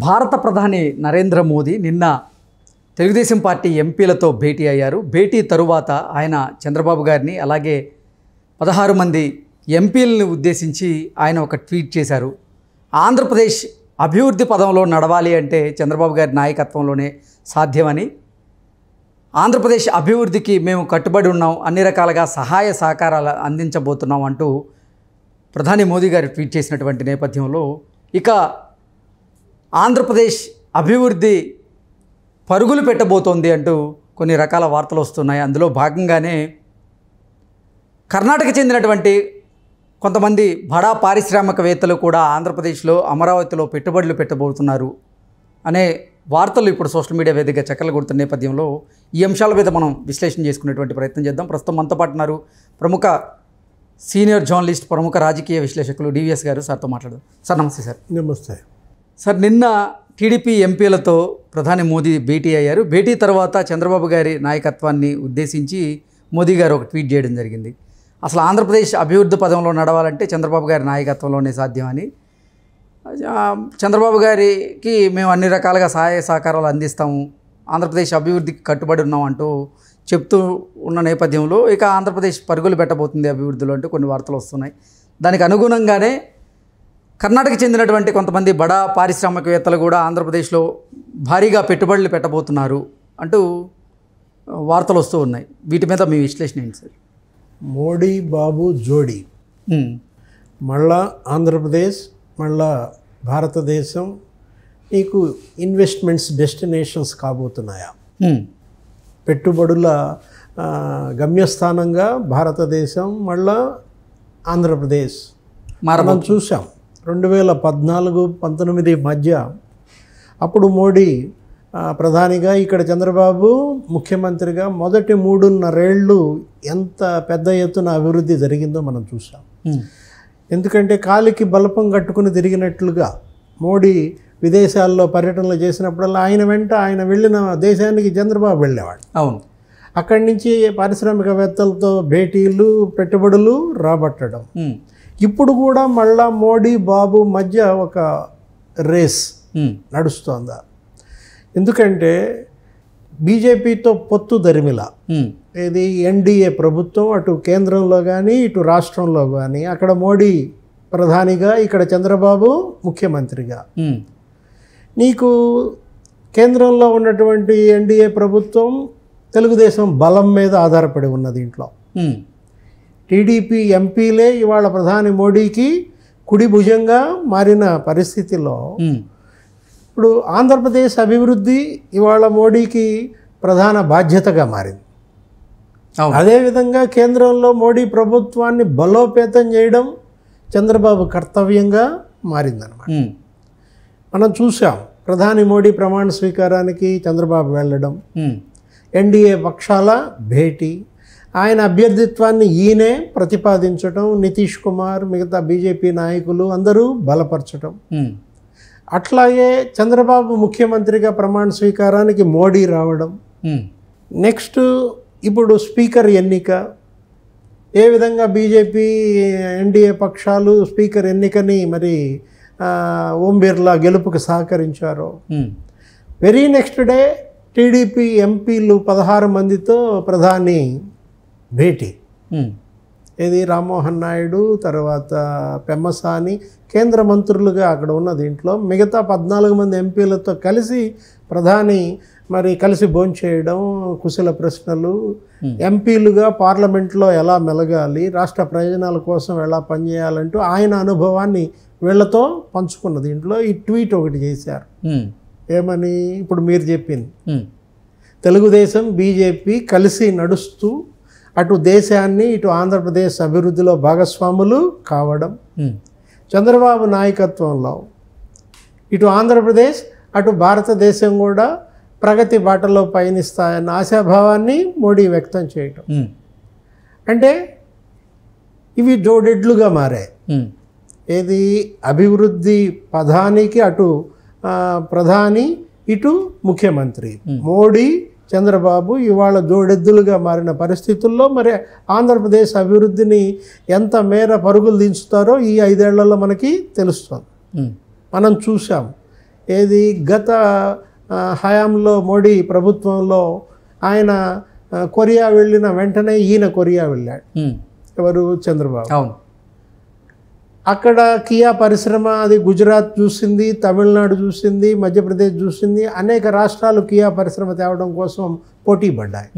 భారత ప్రధాని నరేంద్ర మోదీ నిన్న తెలుగుదేశం పార్టీ ఎంపీలతో భేటీ అయ్యారు. భేటీ తరువాత ఆయన చంద్రబాబు గారిని అలాగే 16 మంది ఎంపీలను ఉద్దేశించి ఆయన ఒక ట్వీట్ చేశారు. ఆంధ్రప్రదేశ్ అభివృద్ధి పదంలో నడవాలి అంటే చంద్రబాబు గారి నాయకత్వంలోనే సాధ్యమని, ఆంధ్రప్రదేశ్ అభివృద్ధికి మేము కట్టుబడి ఉన్నాం, అన్ని రకాలుగా సహాయ సహకారాలు అందించబోతున్నాం అంటూ ప్రధాని మోదీ గారు ట్వీట్ చేసినటువంటి నేపథ్యంలో ఇక ఆంధ్రప్రదేశ్ అభివృద్ధి పరుగులు పెట్టబోతోంది అంటూ కొన్ని రకాల వార్తలు వస్తున్నాయి. అందులో భాగంగానే కర్ణాటక చెందినటువంటి కొంతమంది బడా పారిశ్రామికవేత్తలు కూడా ఆంధ్రప్రదేశ్లో అమరావతిలో పెట్టుబడులు పెట్టబోతున్నారు అనే వార్తలు ఇప్పుడు సోషల్ మీడియా వేదికగా చక్కర్లు కొడుతున్న నేపథ్యంలో ఈ అంశాల మీద మనం విశ్లేషణ చేసుకునేటువంటి ప్రయత్నం చేద్దాం. ప్రస్తుతం మనతో పాటు ఉన్నారు ప్రముఖ సీనియర్ జర్నలిస్ట్, ప్రముఖ రాజకీయ విశ్లేషకులు డివిఎస్ గారు. సార్తో మాట్లాడదాం. సార్ నమస్తే. సార్ నమస్తే. సార్, నిన్న టీడీపీ ఎంపీలతో ప్రధాని మోదీ భేటీ అయ్యారు. భేటీ తర్వాత చంద్రబాబు గారి నాయకత్వాన్ని ఉద్దేశించి మోదీ గారు ఒక ట్వీట్ చేయడం జరిగింది. అసలు ఆంధ్రప్రదేశ్ అభివృద్ధి పదంలో నడవాలంటే చంద్రబాబు గారి నాయకత్వంలోనే సాధ్యమని, చంద్రబాబు గారికి మేము అన్ని రకాలుగా సహాయ సహకారాలు అందిస్తాము, ఆంధ్రప్రదేశ్ అభివృద్ధికి కట్టుబడి ఉన్నాం అంటూ చెప్తూ ఉన్న నేపథ్యంలో ఇక ఆంధ్రప్రదేశ్ పరుగులు పెట్టబోతుంది అభివృద్ధిలో అంటూ కొన్ని వార్తలు వస్తున్నాయి. దానికి అనుగుణంగానే కర్ణాటక చెందినటువంటి కొంతమంది బడా పారిశ్రామికవేత్తలు కూడా ఆంధ్రప్రదేశ్లో భారీగా పెట్టుబడులు పెట్టబోతున్నారు అంటూ వార్తలు వస్తూ ఉన్నాయి. వీటి మీద మీ విశ్లేషణ ఏంటి సార్? మోడీ బాబు జోడీ మళ్ళా ఆంధ్రప్రదేశ్, మళ్ళా భారతదేశం నీకు ఇన్వెస్ట్మెంట్స్ డెస్టినేషన్స్ కాబోతున్నాయా? పెట్టుబడుల గమ్యస్థానంగా భారతదేశం, మళ్ళా ఆంధ్రప్రదేశ్ మనం చూసాం. 2014-19 మధ్య అప్పుడు మోడీ ప్రధానిగా, ఇక్కడ చంద్రబాబు ముఖ్యమంత్రిగా మొదటి 3.5 ఏళ్ళు ఎంత పెద్ద ఎత్తున అభివృద్ధి జరిగిందో మనం చూసాం. ఎందుకంటే కాలికి బలపం కట్టుకుని తిరిగినట్లుగా మోడీ విదేశాల్లో పర్యటనలు చేసినప్పుడల్లా ఆయన వెళ్ళిన దేశానికి చంద్రబాబు వెళ్ళేవాడు. అవును. అక్కడి నుంచి పారిశ్రామికవేత్తలతో భేటీలు, పెట్టుబడులు రాబట్టడం. ఇప్పుడు కూడా మళ్ళా మోడీ బాబు మధ్య ఒక రేస్ నడుస్తోందా? ఎందుకంటే బీజేపీతో పొత్తు దరిమిల ఇది ఎన్డీఏ ప్రభుత్వం, అటు కేంద్రంలో కానీ ఇటు రాష్ట్రంలో కానీ, అక్కడ మోడీ ప్రధానిగా, ఇక్కడ చంద్రబాబు ముఖ్యమంత్రిగా. నీకు కేంద్రంలో ఉన్నటువంటి ఎన్డీఏ ప్రభుత్వం తెలుగుదేశం బలం మీద ఆధారపడి ఉన్నది. ఇంట్లో టీడీపీ ఎంపీలే ఇవాళ ప్రధాని మోడీకి కుడి భుజంగా మారిన పరిస్థితిలో ఇప్పుడు ఆంధ్రప్రదేశ్ అభివృద్ధి ఇవాళ మోడీకి ప్రధాన బాధ్యతగా మారింది. అదేవిధంగా కేంద్రంలో మోడీ ప్రభుత్వాన్ని బలోపేతం చేయడం చంద్రబాబు కర్తవ్యంగా మారిందన్నమాట. మనం చూసాం ప్రధాని మోడీ ప్రమాణ స్వీకారానికి చంద్రబాబు వెళ్ళడం, ఎన్డీఏ పక్షాల భేటీ, ఆయన అభ్యర్థిత్వాన్ని ఈయనే ప్రతిపాదించడం, నితీష్ కుమార్, మిగతా బీజేపీ నాయకులు అందరూ బలపరచడం. అట్లాగే చంద్రబాబు ముఖ్యమంత్రిగా ప్రమాణ స్వీకారానికి మోడీ రావడం. నెక్స్ట్ ఇప్పుడు స్పీకర్ ఎన్నిక, ఏ విధంగా బీజేపీ ఎన్డీఏ పక్షాలు స్పీకర్ ఎన్నికని మరి ఓం బిర్లా గెలుపుకు సహకరించారో, వెరీ నెక్స్ట్ డే టీడీపీ ఎంపీలు 16 మందితో ప్రధాని భేటీ. ఇది రామ్మోహన్ నాయుడు, తర్వాత పెమ్మసాని కేంద్ర మంత్రులుగా అక్కడ ఉన్న దీంట్లో మిగతా 14 మంది ఎంపీలతో కలిసి ప్రధాని మరి కలిసి భోంచేయడం, కుశల ప్రశ్నలు, ఎంపీలుగా పార్లమెంట్లో ఎలా మెలగాలి, రాష్ట్ర ప్రయోజనాల కోసం ఎలా పనిచేయాలంటూ ఆయన అనుభవాన్ని వీళ్లతో పంచుకున్న దీంట్లో ఈ ట్వీట్ ఒకటి చేశారు. ఏమని? ఇప్పుడు మీరు చెప్పింది, తెలుగుదేశం బీజేపీ కలిసి నడుస్తూ అటు దేశాన్ని ఇటు ఆంధ్రప్రదేశ్ అభివృద్ధిలో భాగస్వాములు కావడం, చంద్రబాబు నాయకత్వంలో ఇటు ఆంధ్రప్రదేశ్ అటు భారతదేశం కూడా ప్రగతి బాటలో పయనిస్తాయన్న ఆశాభావాన్ని మోడీ వ్యక్తం చేయటం. అంటే ఇవి జోడెడ్లుగా మారాయి. ఏది? అభివృద్ధి పదానికి అటు ప్రధాని, ఇటు ముఖ్యమంత్రి మోడీ, చంద్రబాబు ఇవాళ జోడెద్దులుగా మారిన పరిస్థితుల్లో మరి ఆంధ్రప్రదేశ్ అభివృద్ధిని ఎంత మేర పరుగులు దించుతారో ఈ 5 ఏళ్లలో మనకి తెలుస్తుంది. మనం చూసాం ఏది గత హయాంలో మోడీ ప్రభుత్వంలో ఆయన కొరియా వెళ్ళిన వెంటనే ఈయన కొరియా వెళ్ళాడు. ఎవరు? చంద్రబాబు. అవును. అక్కడ కియా పరిశ్రమ అది గుజరాత్ చూసింది, తమిళనాడు చూసింది, మధ్యప్రదేశ్ చూసింది. అనేక రాష్ట్రాలు కియా పరిశ్రమ తేవడం కోసం పోటీ పడ్డాయి.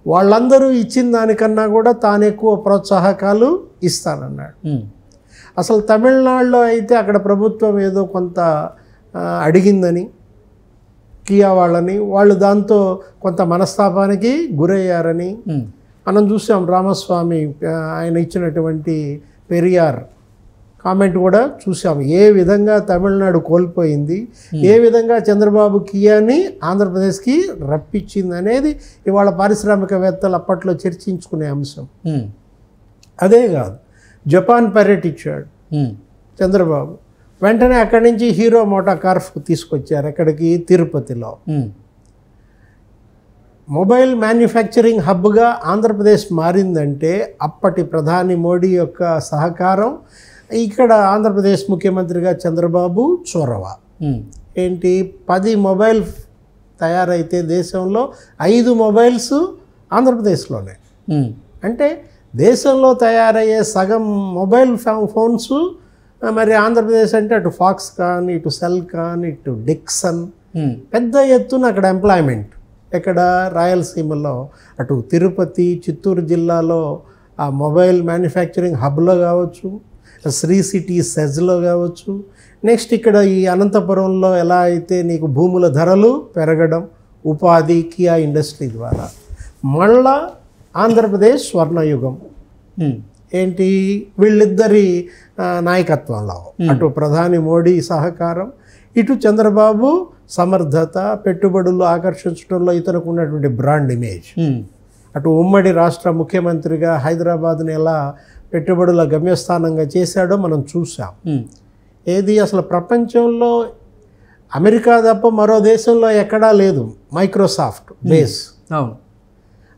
వాళ్ళందరూ ఇచ్చిన దానికన్నా కూడా తాను ఎక్కువ ప్రోత్సాహకాలు ఇస్తానన్నాడు. అసలు తమిళనాడులో అయితే అక్కడ ప్రభుత్వం ఏదో కొంత అడిగిందని కియా వాళ్ళు దాంతో కొంత మనస్తాపానికి గురయ్యారని మనం చూసాం. రామస్వామి ఆయన ఇచ్చినటువంటి పెరియార్ కామెంట్ కూడా చూసాం. ఏ విధంగా తమిళనాడు కోల్పోయింది, ఏ విధంగా చంద్రబాబు కియాని ఆంధ్రప్రదేశ్కి రప్పించింది అనేది ఇవాళ పారిశ్రామికవేత్తలు అప్పట్లో చర్చించుకునే అంశం. అదే కాదు, జపాన్ పర్యటించాడు చంద్రబాబు. వెంటనే అక్కడి నుంచి హీరో మోటార్ కార్స్ తీసుకొచ్చారు. ఎక్కడికి? తిరుపతిలో. మొబైల్ మ్యానుఫ్యాక్చరింగ్ హబ్గా ఆంధ్రప్రదేశ్ మారిందంటే అప్పటి ప్రధాని మోడీ యొక్క సహకారం, ఇక్కడ ఆంధ్రప్రదేశ్ ముఖ్యమంత్రిగా చంద్రబాబు చొరవ. ఏంటి? 10 మొబైల్ తయారైతే దేశంలో 5 మొబైల్స్ ఆంధ్రప్రదేశ్లోనే. అంటే దేశంలో తయారయ్యే సగం మొబైల్ ఫోన్స్ మరి ఆంధ్రప్రదేశ్ అంటే అటు ఫాక్స్కాన్, ఇటు సెల్కాన్, ఇటు డిక్సన్, పెద్ద ఎత్తున అక్కడ ఎంప్లాయ్మెంట్. ఎక్కడ? రాయలసీమలో, అటు తిరుపతి, చిత్తూరు జిల్లాలో ఆ మొబైల్ మ్యానుఫ్యాక్చరింగ్ హబ్లో కావచ్చు, శ్రీ సిటీ సెజ్లో కావచ్చు, నెక్స్ట్ ఇక్కడ ఈ అనంతపురంలో ఎలా అయితే నీకు భూముల ధరలు పెరగడం, ఉపాధి కియా ఇండస్ట్రీ ద్వారా మళ్ళా ఆంధ్రప్రదేశ్ స్వర్ణయుగం. ఏంటి? వీళ్ళిద్దరి నాయకత్వంలో అటు ప్రధాని మోడీ సహకారం, ఇటు చంద్రబాబు సమర్థత, పెట్టుబడులు ఆకర్షించడంలో ఇతనికి ఉన్నటువంటి బ్రాండ్ ఇమేజ్. అటు ఉమ్మడి రాష్ట్ర ముఖ్యమంత్రిగా హైదరాబాద్ని ఎలా పెట్టుబడుల గమ్యస్థానంగా చేశాడో మనం చూసాం. ఏది అసలు ప్రపంచంలో అమెరికా తప్ప మరో దేశంలో ఎక్కడా లేదు మైక్రోసాఫ్ట్ బేస్.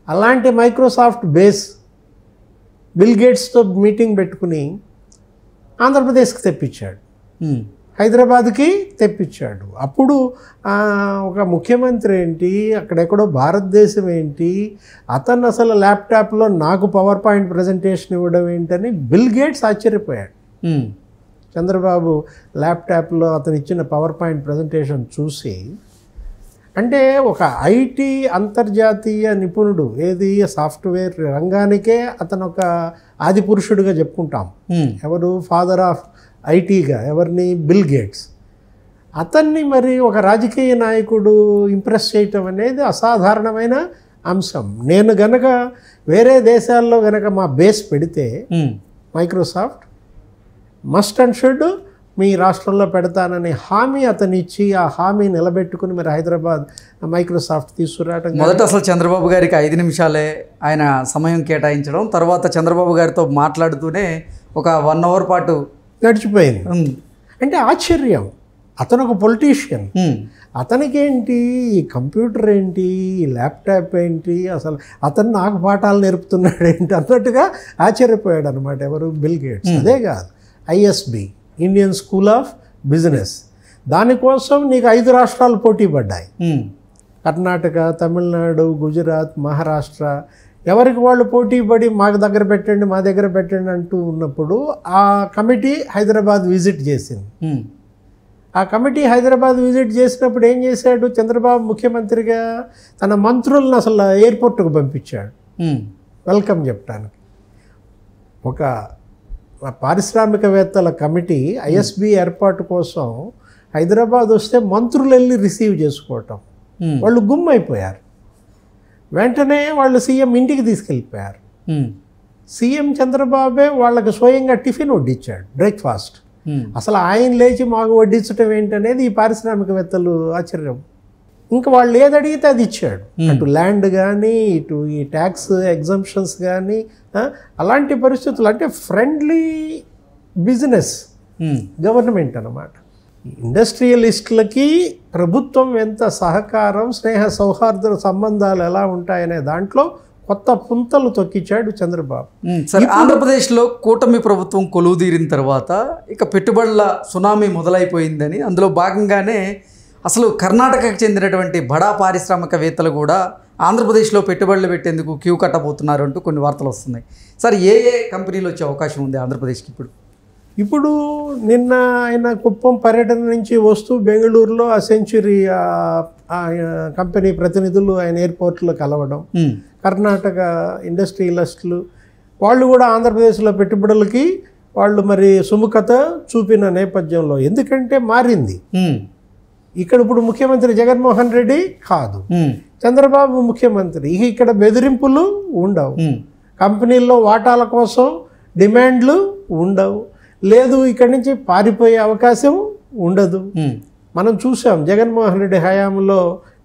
అలాంటి మైక్రోసాఫ్ట్ బేస్ బిల్ గేట్స్తో మీటింగ్ పెట్టుకుని ఆంధ్రప్రదేశ్కి తెప్పించాడు, హైదరాబాద్కి తెప్పించాడు. అప్పుడు ఒక ముఖ్యమంత్రి ఏంటి, అక్కడెక్కడో భారతదేశం ఏంటి, అతను అసలు ల్యాప్టాప్లో నాకు పవర్ పాయింట్ ప్రజెంటేషన్ ఇవ్వడం ఏంటని బిల్ గేట్స్ ఆశ్చర్యపోయాడు. చంద్రబాబు ల్యాప్టాప్లో అతను ఇచ్చిన పవర్ పాయింట్ ప్రజెంటేషన్ చూసి, అంటే ఒక ఐటీ అంతర్జాతీయ నిపుణుడు, ఏది సాఫ్ట్వేర్ రంగానికే అతను ఒక ఆది పురుషుడిగా చెప్పుకుంటాం. ఎవరు? ఫాదర్ ఆఫ్ ఐటీగా ఎవరిని? Bill gates. అతన్ని మరి ఒక రాజకీయ నాయకుడు ఇంప్రెస్ చేయటం అనేది అసాధారణమైన అంశం. నేను గనక వేరే దేశాల్లో గనక మా బేస్ పెడితే మైక్రోసాఫ్ట్ మస్ట్ అండ్ షుడ్ మీ రాష్ట్రంలో పెడతానని హామీ అతను ఇచ్చి, ఆ హామీ నిలబెట్టుకుని మరి హైదరాబాద్ మైక్రోసాఫ్ట్ తీసుకురావడం. మొదట అసలు చంద్రబాబు గారికి 5 నిమిషాలే ఆయన సమయం కేటాయించడం, తర్వాత చంద్రబాబు గారితో మాట్లాడుతూనే ఒక 1 అవర్ పాటు గడిచిపోయింది. అంటే ఆశ్చర్యం. అతను ఒక పొలిటీషియన్, అతనికేంటి కంప్యూటర్ ఏంటి, ల్యాప్టాప్ ఏంటి, అసలు అతను నాకు పాఠాలు నేర్పుతున్నాడు ఏంటి అన్నట్టుగా ఆశ్చర్యపోయాడు అనమాట. ఎవరు? Bill gates. అదే కాదు, ISB, Indian school of business, దానికోసం నీకు 5 రాష్ట్రాలు పోటీ పడ్డాయి. కర్ణాటక, తమిళనాడు, గుజరాత్, మహారాష్ట్ర, ఎవరికి వాళ్ళు పోటీ పడి మాకు దగ్గర పెట్టండి, మా దగ్గర పెట్టండి అంటూ ఉన్నప్పుడు ఆ కమిటీ హైదరాబాద్ విజిట్ చేసింది. ఆ కమిటీ హైదరాబాద్ విజిట్ చేసినప్పుడు ఏం చేశాడు? చంద్రబాబు ముఖ్యమంత్రిగా తన మంత్రులను అసలు ఎయిర్పోర్ట్కు పంపించాడు వెల్కమ్ చెప్పడానికి. ఒక పారిశ్రామికవేత్తల కమిటీ ఐఎస్బి ఏర్పాటు కోసం హైదరాబాద్ వస్తే మంత్రులు వెళ్ళి రిసీవ్ చేసుకోవటం, వాళ్ళు గుమ్మైపోయారు. వెంటనే వాళ్ళు సీఎం ఇంటికి తీసుకెళ్ళిపోయారు. సీఎం చంద్రబాబే వాళ్ళకి స్వయంగా టిఫిన్ వడ్డించాడు, బ్రేక్ఫాస్ట్. అసలు ఆయన లేచి మాకు వడ్డించడం ఏంటనేది ఈ పారిశ్రామికవేత్తలు ఆశ్చర్యం. ఇంకా వాళ్ళు ఏది అడిగితే అది ఇచ్చాడు. అటు ల్యాండ్ కానీ, ఇటు ఈ ట్యాక్స్ ఎగ్జంప్షన్స్ కానీ, అలాంటి పరిస్థితులు. అంటే ఫ్రెండ్లీ బిజినెస్ గవర్నమెంట్ అన్నమాట. ఇండస్ట్రియలిస్టులకి ప్రభుత్వం ఎంత సహకారం, స్నేహ సౌహార్ద సంబంధాలు ఎలా ఉంటాయనే దాంట్లో కొత్త పుంతలు తొక్కించాడు చంద్రబాబు. సరే, ఆంధ్రప్రదేశ్లో కూటమి ప్రభుత్వం కొలువుదీరిన తర్వాత ఇక పెట్టుబడుల సునామీ మొదలైపోయిందని, అందులో భాగంగానే అసలు కర్ణాటకకు చెందినటువంటి బడా పారిశ్రామికవేత్తలు కూడా ఆంధ్రప్రదేశ్లో పెట్టుబడులు పెట్టేందుకు క్యూ కట్టబోతున్నారు అంటూ కొన్ని వార్తలు వస్తున్నాయి. సార్, ఏ కంపెనీలు వచ్చే అవకాశం ఉంది ఆంధ్రప్రదేశ్కి ఇప్పుడు? నిన్న ఆయన కుప్పం పర్యటన నుంచి వస్తూ బెంగళూరులో ఆ సెంచురీ కంపెనీ ప్రతినిధులు ఆయన ఎయిర్పోర్ట్లో కలవడం, కర్ణాటక ఇండస్ట్రియలిస్టులు వాళ్ళు కూడా ఆంధ్రప్రదేశ్లో పెట్టుబడులకి వాళ్ళు మరి సుముఖత చూపిన నేపథ్యంలో, ఎందుకంటే మారింది. ఇక్కడ ఇప్పుడు ముఖ్యమంత్రి జగన్మోహన్ రెడ్డి కాదు, చంద్రబాబు ముఖ్యమంత్రి. ఇక్కడ బెదిరింపులు ఉండవు, కంపెనీల్లో వాటాల కోసం డిమాండ్లు ఉండవు, లేదు ఇక్కడి నుంచి పారిపోయే అవకాశం ఉండదు. మనం చూసాం జగన్మోహన్ రెడ్డి హయాంలో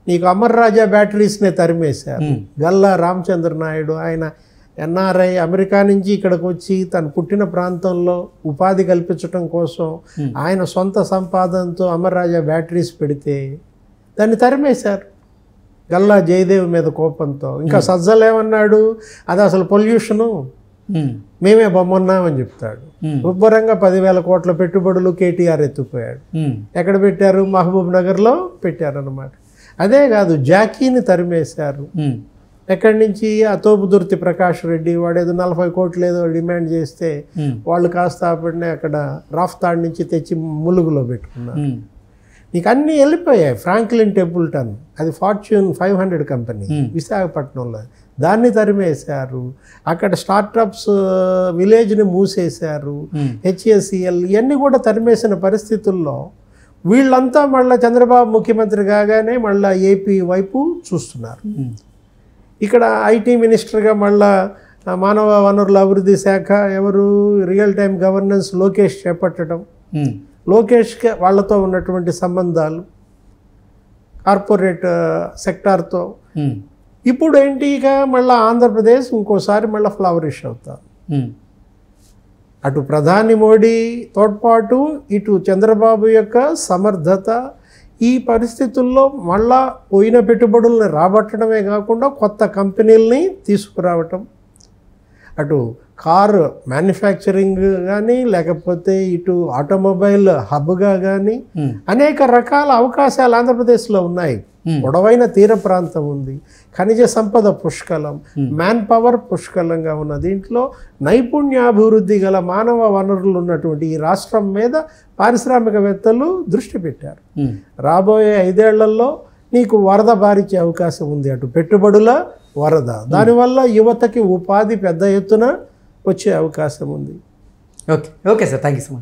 నీకు అమర్ రాజా బ్యాటరీస్నే తరిమేశారు. గల్లా రామచంద్ర నాయుడు ఆయన ఎన్ఆర్ఐ అమెరికా నుంచి ఇక్కడికి వచ్చి తను పుట్టిన ప్రాంతంలో ఉపాధి కల్పించడం కోసం ఆయన సొంత సంపాదనతో అమర్ రాజా బ్యాటరీస్ పెడితే దాన్ని తరిమేశారు గల్లా జయదేవ్ మీద కోపంతో. ఇంకా సజ్జలు ఏమన్నాడు, అది అసలు పొల్యూషను, మేమే బొమ్మన్నామని చెప్తాడు. ఉబ్బరంగా 10,000 కోట్ల పెట్టుబడులు కేటీఆర్ ఎత్తుపోయాడు. ఎక్కడ పెట్టారు? మహబూబ్ నగర్లో పెట్టారన్నమాట. అదే కాదు, జాకీని తరిమేశారు. ఎక్కడి నుంచి? అతోపుదుర్తి ప్రకాష్ రెడ్డి వాడేదో 40 కోట్లు ఏదో డిమాండ్ చేస్తే వాళ్ళు కాస్త అప్పుడనే అక్కడ రాఫ్తాడ్ నుంచి తెచ్చి ములుగులో పెట్టుకున్నారు. నీకు అన్నీ వెళ్ళిపోయాయి. ఫ్రాంక్లిన్ టెంపుల్టన్, అది ఫార్చ్యూన్ 500 కంపెనీ విశాఖపట్నంలో, దాన్ని తరిమేశారు. అక్కడ స్టార్టప్స్ విలేజ్ని మూసేశారు. హెచ్ఏసిఎల్ ఇవన్నీ కూడా తరిమేసిన పరిస్థితుల్లో వీళ్ళంతా మళ్ళీ చంద్రబాబు ముఖ్యమంత్రి కాగానే మళ్ళీ ఏపీ వైపు చూస్తున్నారు. ఇక్కడ ఐటీ మినిస్టర్గా మళ్ళా మానవ వనరుల అభివృద్ధి శాఖ ఎవరు, రియల్ టైం గవర్నెన్స్ లోకేష్ చేపట్టడం, లోకేష్కి వాళ్ళతో ఉన్నటువంటి సంబంధాలు కార్పొరేట్ సెక్టార్తో. ఇప్పుడు ఏంటి, ఇక మళ్ళీ ఆంధ్రప్రదేశ్ ఇంకోసారి మళ్ళీ ఫ్లవరిష్ అవుతారు. అటు ప్రధాని మోడీ తోడ్పాటు, ఇటు చంద్రబాబు యొక్క సమర్థత. ఈ పరిస్థితుల్లో మళ్ళా పోయిన పెట్టుబడుల్ని రాబట్టడమే కాకుండా కొత్త కంపెనీలని తీసుకురావటం, అటు కార్ మ్యానుఫ్యాక్చరింగ్ కానీ లేకపోతే ఇటు ఆటోమొబైల్ హబ్గా కానీ అనేక రకాల అవకాశాలు ఆంధ్రప్రదేశ్లో ఉన్నాయి. పొడవైన తీర ప్రాంతం ఉంది, ఖనిజ సంపద పుష్కలం, మ్యాన్ పవర్ పుష్కలంగా ఉన్న దీంట్లో నైపుణ్యాభివృద్ధి గల మానవ వనరులు ఉన్నటువంటి ఈ రాష్ట్రం మీద పారిశ్రామికవేత్తలు దృష్టి పెట్టారు. రాబోయే 5 ఏళ్లలో నీకు వరద బారిచ్చే అవకాశం ఉంది, అటు పెట్టుబడుల వరద. దానివల్ల యువతకి ఉపాధి పెద్ద ఎత్తున వచ్చే అవకాశం ఉంది. Okay sir, thank you so much.